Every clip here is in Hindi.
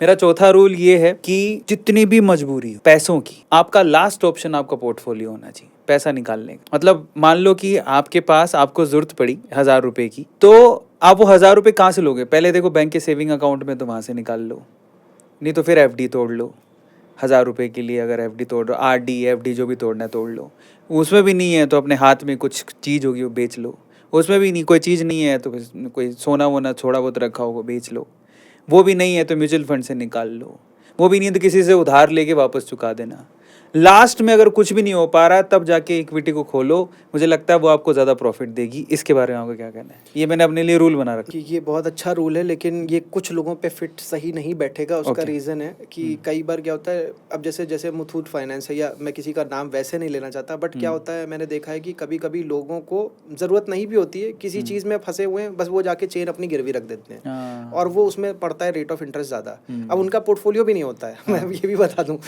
मेरा चौथा रूल ये है कि जितनी भी मजबूरी हो पैसों की, आपका लास्ट ऑप्शन आपका पोर्टफोलियो होना चाहिए पैसा निकालने का। मतलब मान लो कि आपके पास आपको जरूरत पड़ी 1,000 रुपए की, तो आप वो 1,000 रुपए कहाँ से लोगे? पहले देखो बैंक के सेविंग अकाउंट में, तो वहां से निकाल लो, नहीं तो फिर एफडी तोड़ लो। 1,000 रुपए के लिए अगर एफडी तोड़ लो, आरडी एफडी जो भी तोड़ना है तोड़ लो। उसमें भी नहीं है तो अपने हाथ में कुछ चीज़ होगी वो बेच लो। उसमें भी नहीं, कोई चीज़ नहीं है तो फिर कोई सोना वोना थोड़ा बहुत रखा होगा बेच लो। वो भी नहीं है तो म्यूचुअल फंड से निकाल लो। वो भी नहीं है तो किसी से उधार लेके वापस चुका देना। लास्ट में अगर कुछ भी नहीं हो पा रहा तब जाके इक्विटी को खोलो, मुझे लगता है वो आपको ज़्यादा प्रॉफिट देगी। इसके बारे में आपको क्या कहना है? ये मैंने अपने लिए रूल बना रखा कि ये बहुत अच्छा रूल है, लेकिन ये कुछ लोगों पे फिट सही नहीं बैठेगा। उसका Okay. रीज़न है कि कई बार क्या होता है, अब जैसे जैसे मुथूट फाइनेंस है, या मैं किसी का नाम वैसे नहीं लेना चाहता, बट क्या होता है मैंने देखा है कि कभी कभी लोगों को ज़रूरत नहीं भी होती है, किसी चीज़ में फंसे हुए हैं, बस वो जाके चेन अपनी गिरवी रख देते हैं हाँ। और वो उसमें पड़ता है रेट ऑफ इंटरेस्ट ज़्यादा। अब उनका पोर्टफोलियो भी नहीं होता है, मैं ये भी बता दूं।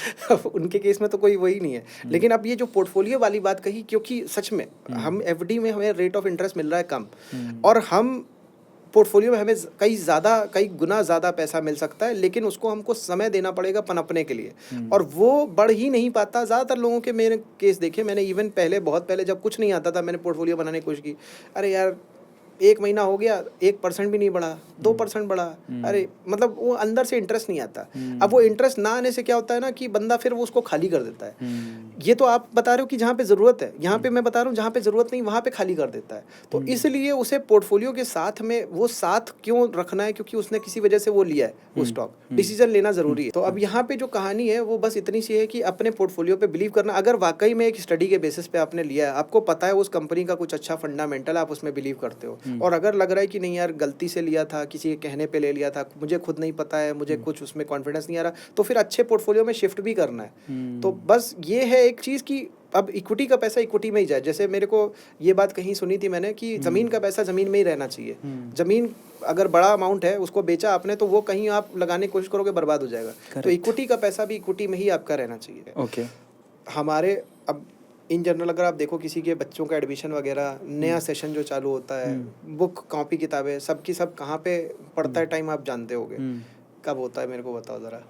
उनके केस में तो कोई वही नहीं है। लेकिन अब ये जो पोर्टफोलियो वाली बात कही, क्योंकि सच में हम एफडी में हमें रेट ऑफ इंटरेस्ट मिल रहा है कम, और हम पोर्टफोलियो में हमें कई गुना ज़्यादा पैसा मिल सकता है, लेकिन उसको हमको समय देना पड़ेगा पनपने के लिए, और वो बढ़ ही नहीं पाता। ज़्यादातर लोगों के मेरे केस देखे मैंने, इवन पहले बहुत पहले जब कुछ नहीं आता था, मैंने पोर्टफोलियो बनाने की कोशिश की। अरे यार 1 महीना हो गया, 1% भी नहीं बढ़ा, 2% बढ़ा। अरे मतलब वो अंदर से इंटरेस्ट नहीं आता। अब वो इंटरेस्ट ना आने से क्या होता है ना कि बंदा फिर वो उसको खाली कर देता है। ये तो आप बता रहे हो कि जहाँ पे ज़रूरत है, यहाँ पे मैं बता रहा हूँ जहाँ पे ज़रूरत नहीं वहाँ पे खाली कर देता है। तो इसलिए उसे पोर्टफोलियो के साथ में वो साथ क्यों रखना है? क्योंकि उसने किसी वजह से वो लिया है वो स्टॉक, डिसीजन लेना ज़रूरी है। तो अब यहाँ पे जो कहानी है वो बस इतनी सी है कि अपने पोर्टफोलियो पे बिलीव करना। अगर वाकई में एक स्टडी के बेसिस पे आपने लिया है, आपको पता है उस कंपनी का कुछ अच्छा फंडामेंटल, आप उसमें बिलीव करते हो, और अगर लग रहा है कि नहीं यार गलती से लिया था, किसी के कहने पे ले लिया था, मुझे खुद नहीं पता है, मुझे कुछ उसमें कॉन्फिडेंस नहीं आ रहा, तो फिर अच्छे पोर्टफोलियो में शिफ्ट भी करना है। तो बस ये है एक चीज़ कि अब इक्विटी का पैसा इक्विटी में ही जाए। जैसे मेरे को ये बात कहीं सुनी थी मैंने कि ज़मीन का पैसा ज़मीन में ही रहना चाहिए। ज़मीन अगर बड़ा अमाउंट है, उसको बेचा आपने, तो वो कहीं आप लगाने की कोशिश करोगे बर्बाद हो जाएगा। तो इक्विटी का पैसा भी इक्विटी में ही आपका रहना चाहिए। ओके। हमारे अब इन जनरल अगर आप देखो किसी के बच्चों का एडमिशन वगैरह, नया सेशन जो चालू होता है, बुक कॉपी किताबें सब की सब कहाँ पे पड़ता है टाइम, आप जानते होगे। कब होता है मेरे को बताओ ज़रा।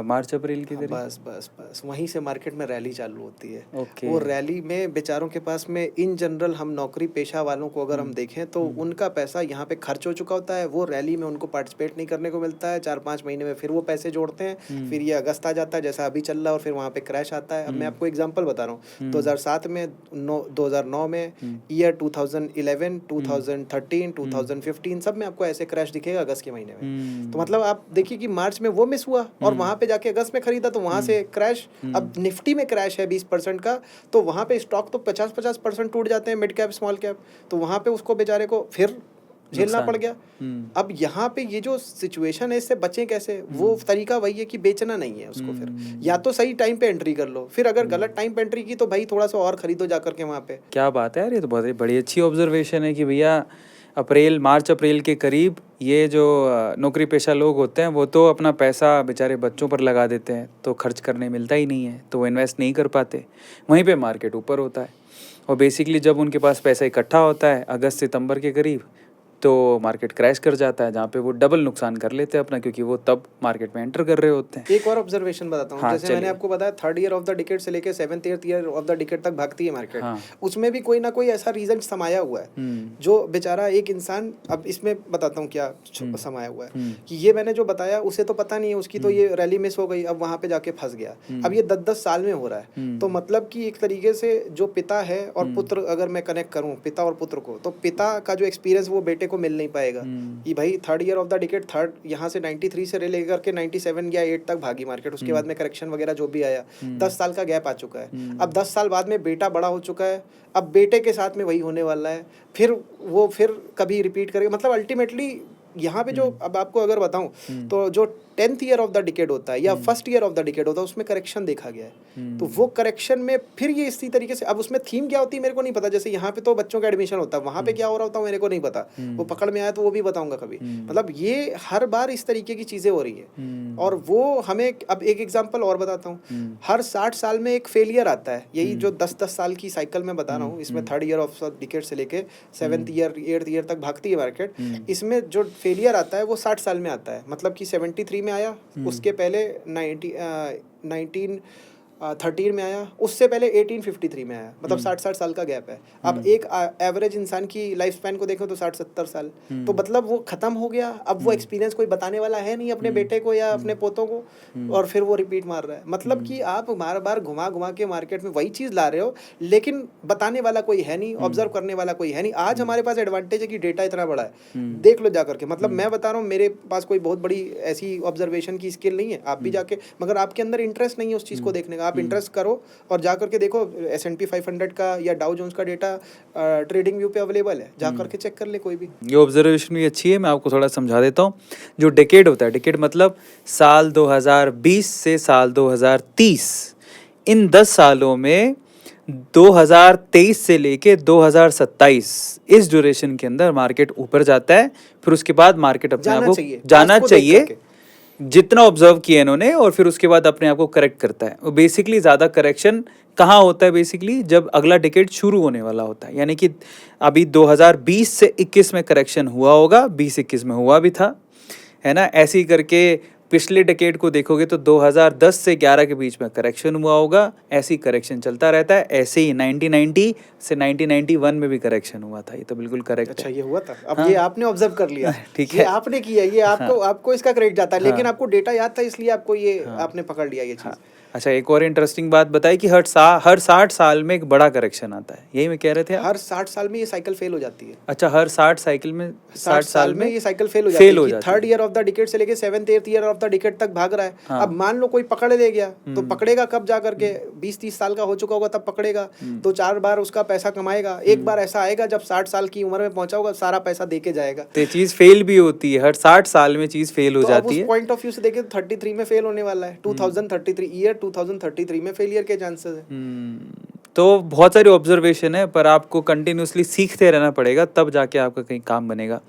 मार्च अप्रैल की तरह। बस बस बस वहीं से मार्केट में रैली चालू होती है। ओके। वो रैली में बेचारों के पास में, इन जनरल हम नौकरी पेशा वालों को अगर हम देखें तो उनका पैसा यहाँ पे खर्च हो चुका होता है। वो रैली में उनको पार्टिसिपेट नहीं करने को मिलता है। 4-5 महीने में फिर वो पैसे जोड़ते हैं, फिर ये अगस्त आ जाता है जैसा अभी चल रहा है, और फिर वहाँ पे क्रैश आता है। अब मैं आपको एग्जाम्पल बता रहा हूँ, 2007 में, 2009 में, ईयर 2011, 2013, 2015 सब में आपको ऐसे क्रैश दिखेगा अगस्त के महीने में। तो मतलब आप देखिए कि मार्च में वो मिस हुआ, और वहाँ पे जाके अगस्त में खरीदा तो वहाँ से क्रैश। अब निफ्टी में क्रैश है 20% का, तो वहाँ पे स्टॉक तो 50% टूट जाते हैं, मिड कैप स्मॉल कैप, तो वहाँ पे उसको बेचारे को फिर झेलना पड़ गया। अब यहाँ पे ये जो सिचुएशन है, इससे बचें कैसे? वो तरीका वही है कि बेचना नहीं है उसको। फिर या तो सही टाइम पे एंट्री कर लो, फिर अगर गलत टाइम पे एंट्री की तो भाई थोड़ा सा और खरीदो जाकर के वहाँ पे। क्या बात है यार, ये तो बहुत बड़ी अच्छी ऑब्जर्वेशन है कि भैया मार्च अप्रैल के करीब ये जो नौकरी पेशा लोग होते हैं वो तो अपना पैसा बेचारे बच्चों पर लगा देते हैं, तो खर्च करने मिलता ही नहीं है, तो वो इन्वेस्ट नहीं कर पाते। वहीं पे मार्केट ऊपर होता है, और बेसिकली जब उनके पास पैसा इकट्ठा होता है अगस्त सितंबर के करीब, तो मार्केट क्रैश कर जाता है, जहाँ पे वो डबल नुकसान कर लेते हैं अपना, क्योंकि वो तब मार्केट में एंटर कर रहे होते हैं। एक और ऑब्जर्वेशन बताता हूँ। हाँ, जैसे मैंने आपको बताया 3rd year of the decade से लेके 7th 8th year of the decade तक भागती है मार्केट। हाँ। उसमें भी कोई ना कोई ऐसा रीजन समाया हुआ है जो बेचारा एक इंसान, अब इसमें बताता हूँ क्या समाया हुआ है, कि ये मैंने जो बताया उसे तो पता नहीं है, उसकी तो ये रैली मिस हो गई, अब वहाँ पे जाके फंस गया। अब ये 10-10 साल में हो रहा है। तो मतलब कि एक तरीके से जो पिता है और पुत्र, अगर मैं कनेक्ट करूँ पिता और पुत्र को, तो पिता का जो एक्सपीरियंस वो बेटे को मिल नहीं पाएगा कि भाई 3rd year of the decade, third यहाँ से 93 से लेकर के 97 या 8 तक भागी मार्केट। उसके बाद में करेक्शन वगैरह जो भी आया, 10 साल का गैप आ चुका है। अब 10 साल बाद में बेटा बड़ा हो चुका है, अब बेटे के साथ में वही होने वाला है, फिर कभी रिपीट करेगा। मतलब अल्टीमेटली यहाँ पे जो, अब आपको अगर बताऊं तो जो 10th year of the decade होता है या 1st year of the decade होता है, उसमें करेक्शन देखा गया है। तो वो करेक्शन में फिर ये इसी तरीके से, अब उसमें थीम क्या होती है मेरे को नहीं पता। जैसे यहाँ पे तो बच्चों का एडमिशन होता है, वहाँ पे क्या हो रहा होता है मेरे को नहीं पता, वो पकड़ में आया तो वो भी बताऊंगा कभी। मतलब ये हर बार इस तरीके की चीज़ें हो रही है, और वो हमें, अब एक एग्जाम्पल और बताता हूँ, हर 60 साल में एक फेलियर आता है। यही जो 10-10 साल की साइकिल में बता रहा हूँ, इसमें 3rd ईयर ऑफ डिकेड से लेके 7th ईयर 8th ईयर तक भागती है मार्केट। इसमें जो फेलियर आता है वो 60 साल में आता है। मतलब कि 73 में आया, उसके पहले 1913 में आया, उससे पहले 1853 में आया, मतलब 60 साल का गैप है। अब एक एवरेज इंसान की लाइफ स्पैन को देखो तो 60-70 साल, तो मतलब वो खत्म हो गया। अब वो एक्सपीरियंस कोई बताने वाला है नहीं अपने बेटे को या अपने पोतों को, और फिर वो रिपीट मार रहा है। मतलब कि आप बार बार घुमा घुमा के मार्केट में वही चीज़ ला रहे हो, लेकिन बताने वाला कोई है नहीं, ऑब्जर्व करने वाला कोई है नहीं। आज हमारे पास एडवांटेज है कि डेटा इतना बड़ा है, देख लो जा करके। मतलब मैं बता रहा हूँ, मेरे पास कोई बहुत बड़ी ऐसी ऑब्जर्वेशन की स्किल नहीं है, आप भी जाके, मगर आपके अंदर इंटरेस्ट नहीं है उस चीज़ को देखने का। आप इंटरेस्ट करो और जा करके देखो, S&P 500 का या डाउ जोन्स का डेटा ट्रेडिंग व्यू पे अवेलेबल है, जा करके चेक कर ले कोई भी। ये ऑब्जर्वेशन भी अच्छी है, मैं आपको थोड़ा समझा देता हूँ। जो डेकेड होता है, डेकेड मतलब साल 2020 से साल 2030, इन 10 सालों में 2023 से लेके 2027 इस ड्यूरेशन के अंदर मार्केट ऊपर जाता है, फिर उसके बाद मार्केट अपने आप को जाना चाहिए जितना ऑब्जर्व किया इन्होंने, और फिर उसके बाद अपने आप को करेक्ट करता है। बेसिकली ज़्यादा करेक्शन कहाँ होता है? बेसिकली जब अगला डिकेड शुरू होने वाला होता है, यानी कि अभी 2020 से 21 में करेक्शन हुआ होगा, 20-21 में हुआ भी था, है ना। ऐसे ही करके पिछले डिकेड को देखोगे तो 2010 से 11 के बीच में करेक्शन हुआ होगा, ऐसे ही करेक्शन चलता रहता है। ऐसे ही 1990 से 1991 में भी करेक्शन हुआ था। ये तो बिल्कुल करेक्ट अच्छा, है। ये हुआ था। अब ये आपने ऑब्जर्व कर लिया, ठीक ये है, आपने किया, ये आपको इसका क्रेडिट जाता है, लेकिन आपको डेटा याद था इसलिए आपको ये आपने पकड़ लिया ये चीज़। अच्छा, एक और इंटरेस्टिंग बात बताई कि हर 60 साल में एक बड़ा करेक्शन आता है, यही मैं कह रहे थे आप? हर 60 साल में ये साइकिल फेल हो जाती है। अच्छा, हर 60 साइकिल में 60 साल में ये साइकिल फेल हो जाती है कि थर्ड है। ईयर ऑफ द डिकेड से लेके 7th-8th year of the decade तक भाग रहा है। अब मान लो कोई पकड़ ले गया, तो पकड़ेगा कब? जा करके 20-30 साल का हो चुका होगा तब पकड़ेगा, तो 4 बार उसका पैसा कमाएगा। एक बार ऐसा आएगा जब 60 साल की उम्र में पहुंचा होगा, सारा पैसा दे के जाएगा। तो ये चीज फेल भी होती है, हर 60 साल में चीज फेल हो तो जाती है। पॉइंट ऑफ व्यू से देखें तो 33 में फेल होने वाला है, 2033 में फेलियर के चांसेस है। तो बहुत सारी ऑब्जर्वेशन है, पर आपको कंटिन्यूसली सीखते रहना पड़ेगा, तब जाके आपका कहीं काम बनेगा।